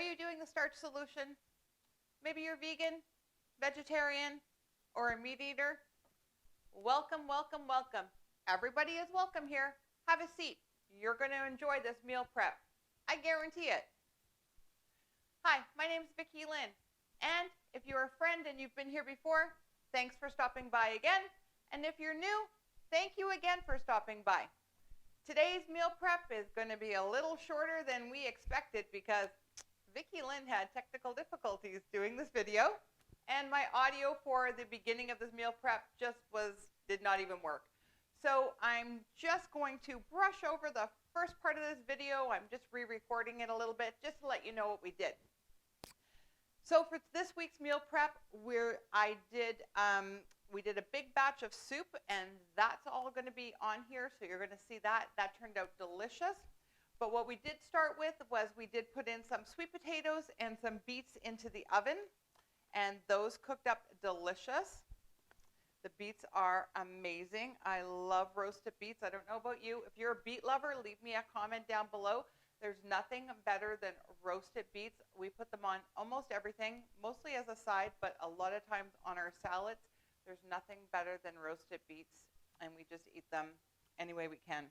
you doing the starch solution? Maybe you're vegan, vegetarian, or a meat eater. Welcome, welcome, welcome. Everybody is welcome here. Have a seat. You're going to enjoy this meal prep. I guarantee it. Hi, my name is Vicki-Lynne. And if you're a friend and you've been here before, thanks for stopping by again. And if you're new, thank you again for stopping by. Today's meal prep is going to be a little shorter than we expected because Vicki-Lynne had technical difficulties doing this video, and my audio for the beginning of this meal prep did not even work. So I'm just going to brush over the first part of this video. I'm just re-recording it a little bit just to let you know what we did. So for this week's meal prep, we did a big batch of soup, and that's all going to be on here. So you're going to see that. That turned out delicious. But what we did start with was we did put in some sweet potatoes and some beets into the oven, and those cooked up delicious. The beets are amazing. I love roasted beets. I don't know about you. If you're a beet lover, leave me a comment down below. There's nothing better than roasted beets. We put them on almost everything, mostly as a side, but a lot of times on our salads. There's nothing better than roasted beets, and we just eat them any way we can.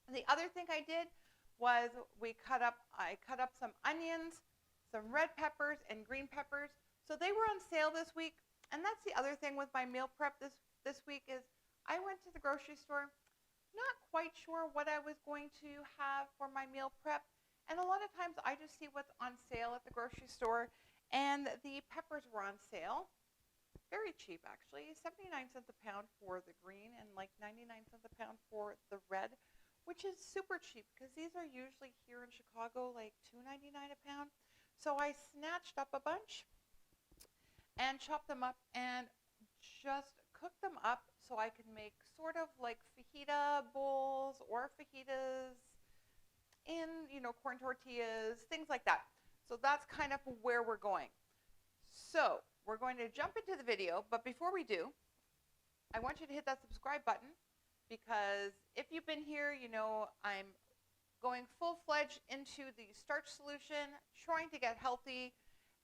The other thing I did was I cut up some onions, some red peppers, and green peppers. So they were on sale this week. And that's the other thing with my meal prep this week is I went to the grocery store, not quite sure what I was going to have for my meal prep. And a lot of times I just see what's on sale at the grocery store. And the peppers were on sale. Very cheap, actually. 79 cents a pound for the green and like 99 cents a pound for the red, which is super cheap because these are usually here in Chicago like $2.99 a pound. So I snatched up a bunch and chopped them up and just cooked them up so I could make sort of like fajita bowls or fajitas in, corn tortillas, things like that. So that's kind of where we're going. So we're going to jump into the video, but before we do, I want you to hit that subscribe button because if you've been here, I'm going full-fledged into the starch solution, trying to get healthy,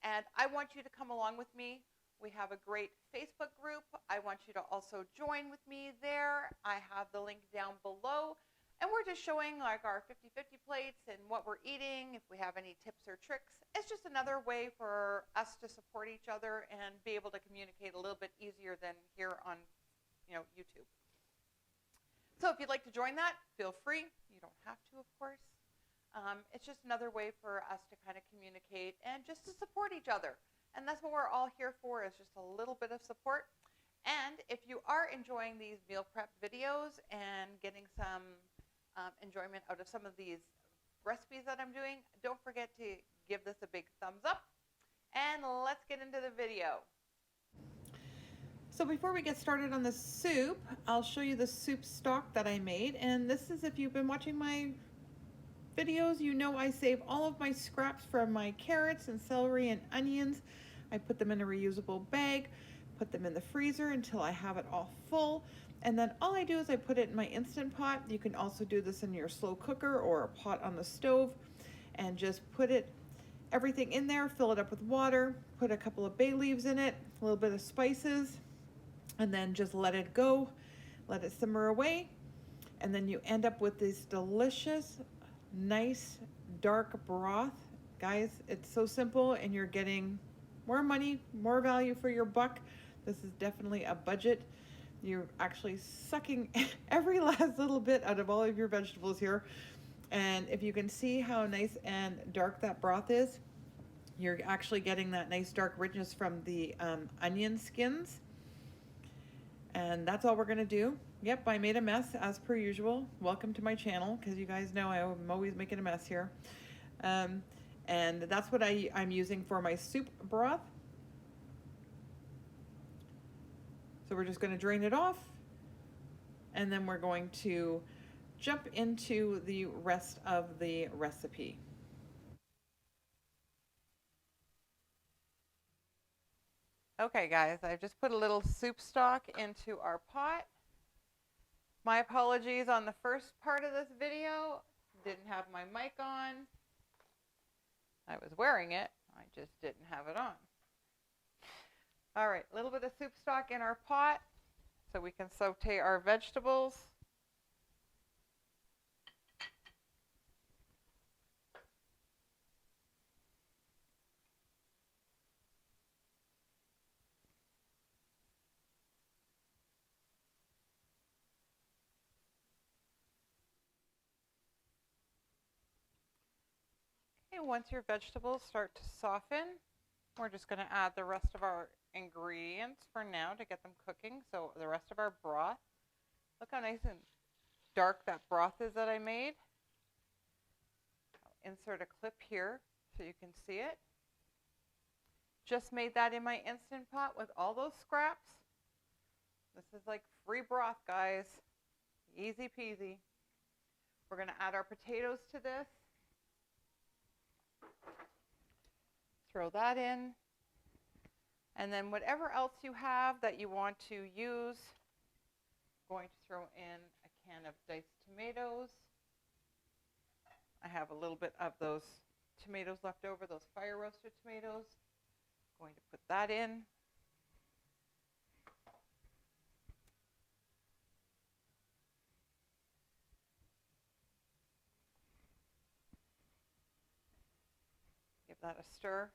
and I want you to come along with me. We have a great Facebook group. I want you to also join with me there. I have the link down below. And we're just showing like our 50-50 plates and what we're eating, if we have any tips or tricks. It's just another way for us to support each other and be able to communicate a little bit easier than here on YouTube. So if you'd like to join that, feel free. You don't have to, of course. It's just another way for us to kind of communicate and just to support each other. And that's what we're all here for, is just a little bit of support. And if you are enjoying these meal prep videos and getting some enjoyment out of some of these recipes that I'm doing, don't forget to give this a big thumbs up. And let's get into the video. So before we get started on the soup, I'll show you the soup stock that I made. And this is, if you've been watching my videos, I save all of my scraps from my carrots and celery and onions. I put them in a reusable bag, put them in the freezer until I have it all full. And then all I do is I put it in my Instant Pot. You can also do this in your slow cooker or a pot on the stove, and just put everything in there, fill it up with water, put a couple of bay leaves in it, a little bit of spices, and then just let it go, let it simmer away. And then you end up with this delicious, nice, dark broth. Guys, it's so simple, and you're getting more money, more value for your buck. This is definitely a budget. You're actually sucking every last little bit out of all of your vegetables here. And if you can see how nice and dark that broth is, you're actually getting that nice dark richness from the onion skins. And that's all we're gonna do. Yep, I made a mess as per usual. Welcome to my channel, because you guys know I'm always making a mess here. And that's what I'm using for my soup broth. So we're just going to drain it off, and then we're going to jump into the rest of the recipe. Okay guys, I've just put a little soup stock into our pot. My apologies on the first part of this video. Didn't have my mic on. I was wearing it, I just didn't have it on. All right, a little bit of soup stock in our pot so we can saute our vegetables. Okay, once your vegetables start to soften, we're just going to add the rest of our ingredients for now to get them cooking. So the rest of our broth. Look how nice and dark that broth is that I made. I'll insert a clip here so you can see it. Just made that in my Instant Pot with all those scraps. This is like free broth, guys. Easy peasy. We're going to add our potatoes to this. Throw that in. And then whatever else you have that you want to use, I'm going to throw in a can of diced tomatoes. I have a little bit of those tomatoes left over, those fire roasted tomatoes. I'm going to put that in. Give that a stir.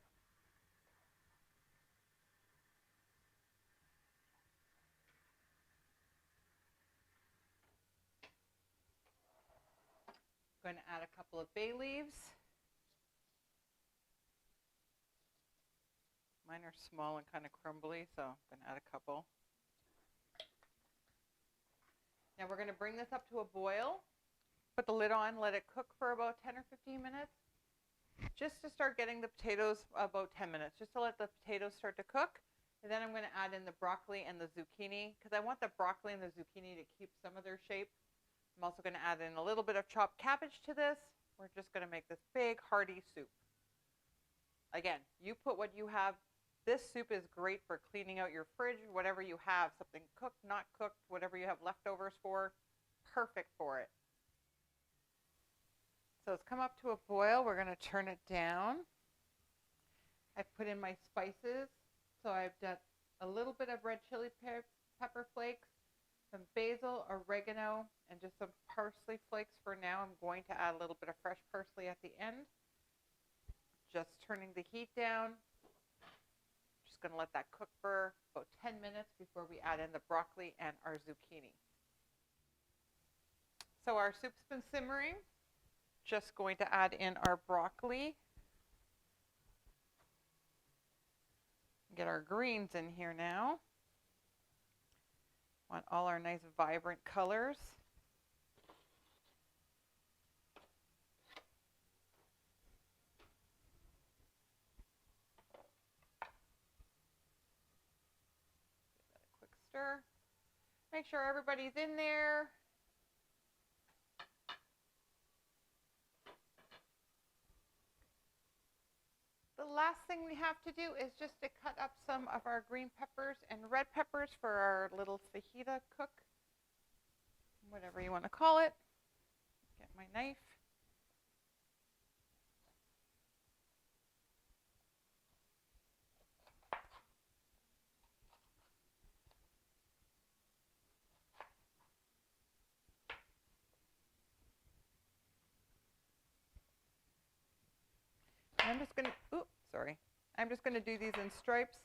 I'm going to add a couple of bay leaves. Mine are small and kind of crumbly, so I'm going to add a couple. Now we're going to bring this up to a boil. Put the lid on, let it cook for about 10 or 15 minutes. Just to start getting the potatoes, about 10 minutes, just to let the potatoes start to cook. And then I'm going to add in the broccoli and the zucchini, because I want the broccoli and the zucchini to keep some of their shape. I'm also going to add in a little bit of chopped cabbage to this. We're just going to make this big, hearty soup. Again, you put what you have. This soup is great for cleaning out your fridge, whatever you have, something cooked, not cooked, whatever you have leftovers for, perfect for it. So it's come up to a boil. We're going to turn it down. I've put in my spices. So I've done a little bit of red chili pepper flakes, some basil, oregano, and just some parsley flakes for now. I'm going to add a little bit of fresh parsley at the end. Just turning the heat down. Just going to let that cook for about 10 minutes before we add in the broccoli and our zucchini. So our soup's been simmering. Just going to add in our broccoli. Get our greens in here now. Want all our nice vibrant colors. Give that a quick stir. Make sure everybody's in there. The last thing we have to do is just to cut up some of our green peppers and red peppers for our little fajita cook, whatever you want to call it. Get my knife. I'm just going to, oops, sorry. I'm just going to do these in stripes.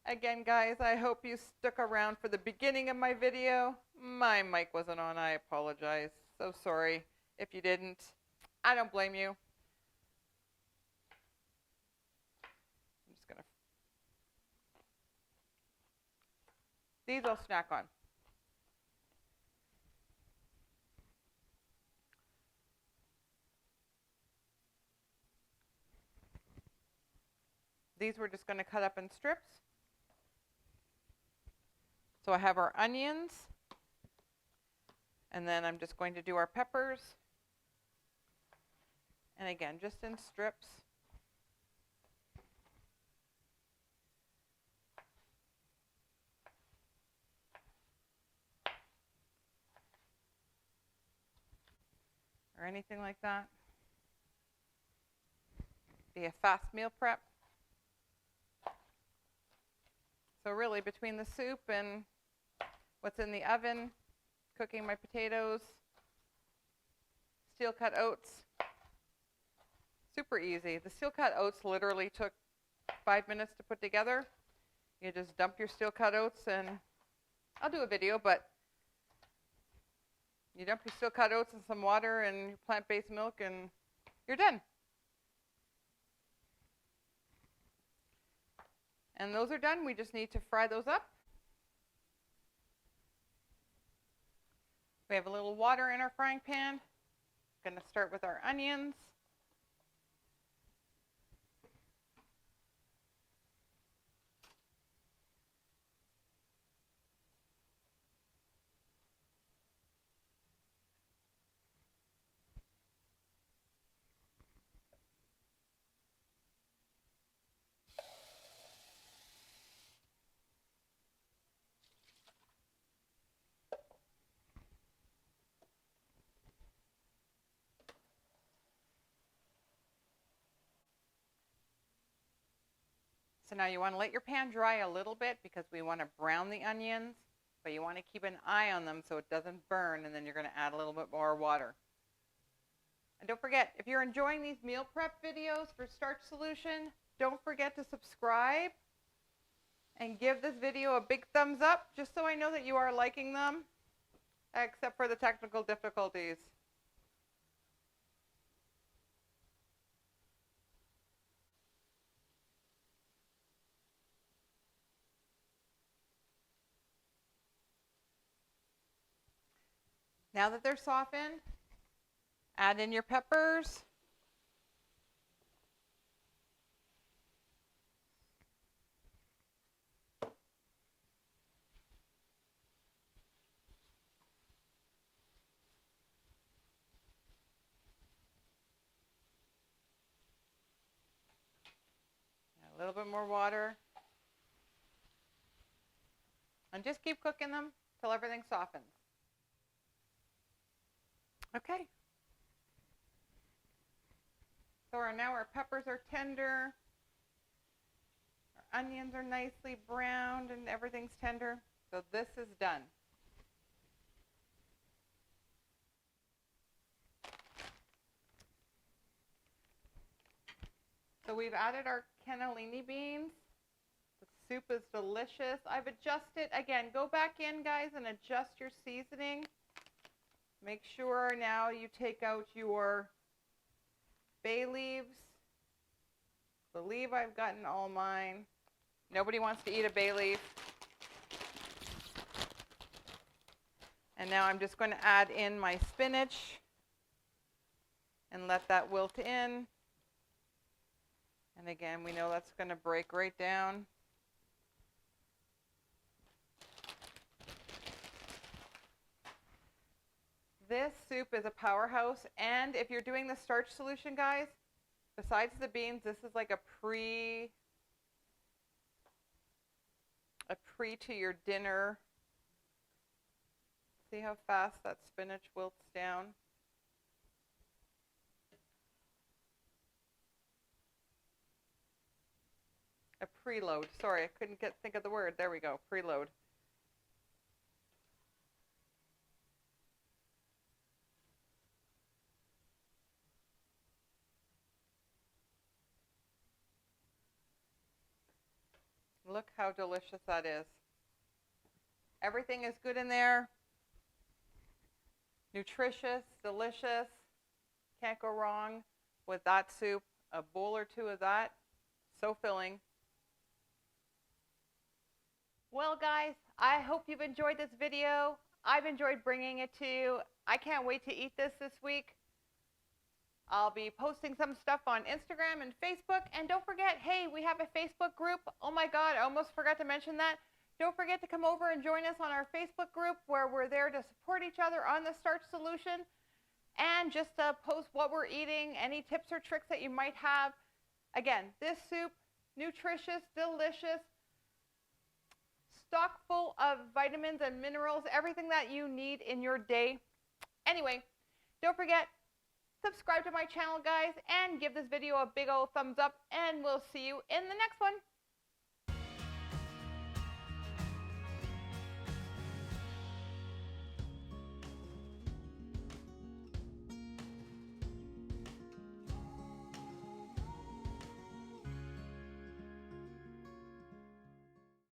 Again, guys, I hope you stuck around for the beginning of my video. My mic wasn't on. I apologize. So sorry if you didn't. I don't blame you. I'm just going to, these I'll snack on. These we're just going to cut up in strips. So I have our onions, and then I'm just going to do our peppers. And again, just in strips. Or anything like that. be a fast meal prep. So really between the soup and what's in the oven, cooking my potatoes, steel cut oats, super easy. The steel cut oats literally took 5 minutes to put together. You just dump your steel cut oats, and I'll do a video, but you dump your steel cut oats in some water and your plant-based milk and you're done. And those are done. We just need to fry those up. We have a little water in our frying pan. Going to start with our onions. So now you want to let your pan dry a little bit because we want to brown the onions, but you want to keep an eye on them so it doesn't burn, and then you're going to add a little bit more water. And don't forget, if you're enjoying these meal prep videos for Starch Solution, don't forget to subscribe and give this video a big thumbs up, just so I know that you are liking them, except for the technical difficulties. Now that they're softened, add in your peppers. A little bit more water. And just keep cooking them till everything softens. Okay. So now our peppers are tender. Our onions are nicely browned and everything's tender. So this is done. So we've added our cannellini beans. The soup is delicious. I've adjusted, again, go back in, guys, and adjust your seasoning. Make sure now you take out your bay leaves. Believe I've gotten all mine. Nobody wants to eat a bay leaf. And now I'm just going to add in my spinach and let that wilt in. And again, we know that's going to break right down. This soup is a powerhouse, and if you're doing the starch solution, guys, besides the beans, this is like a pre to your dinner. See how fast that spinach wilts down? A preload. Sorry, I couldn't think of the word. There we go, preload. Look how delicious that is. Everything is good in there. Nutritious, delicious. Can't go wrong with that soup. A bowl or two of that. So filling. Well, guys, I hope you've enjoyed this video. I've enjoyed bringing it to you. I can't wait to eat this week. I'll be posting some stuff on Instagram and Facebook. And don't forget, hey, we have a Facebook group. Oh my God, I almost forgot to mention that. Don't forget to come over and join us on our Facebook group where we're there to support each other on the Starch Solution and just post what we're eating, any tips or tricks that you might have. Again, this soup, nutritious, delicious, stock full of vitamins and minerals, everything that you need in your day. Anyway, don't forget, Subscribe to my channel, guys, and give this video a big old thumbs up, and we'll see you in the next one.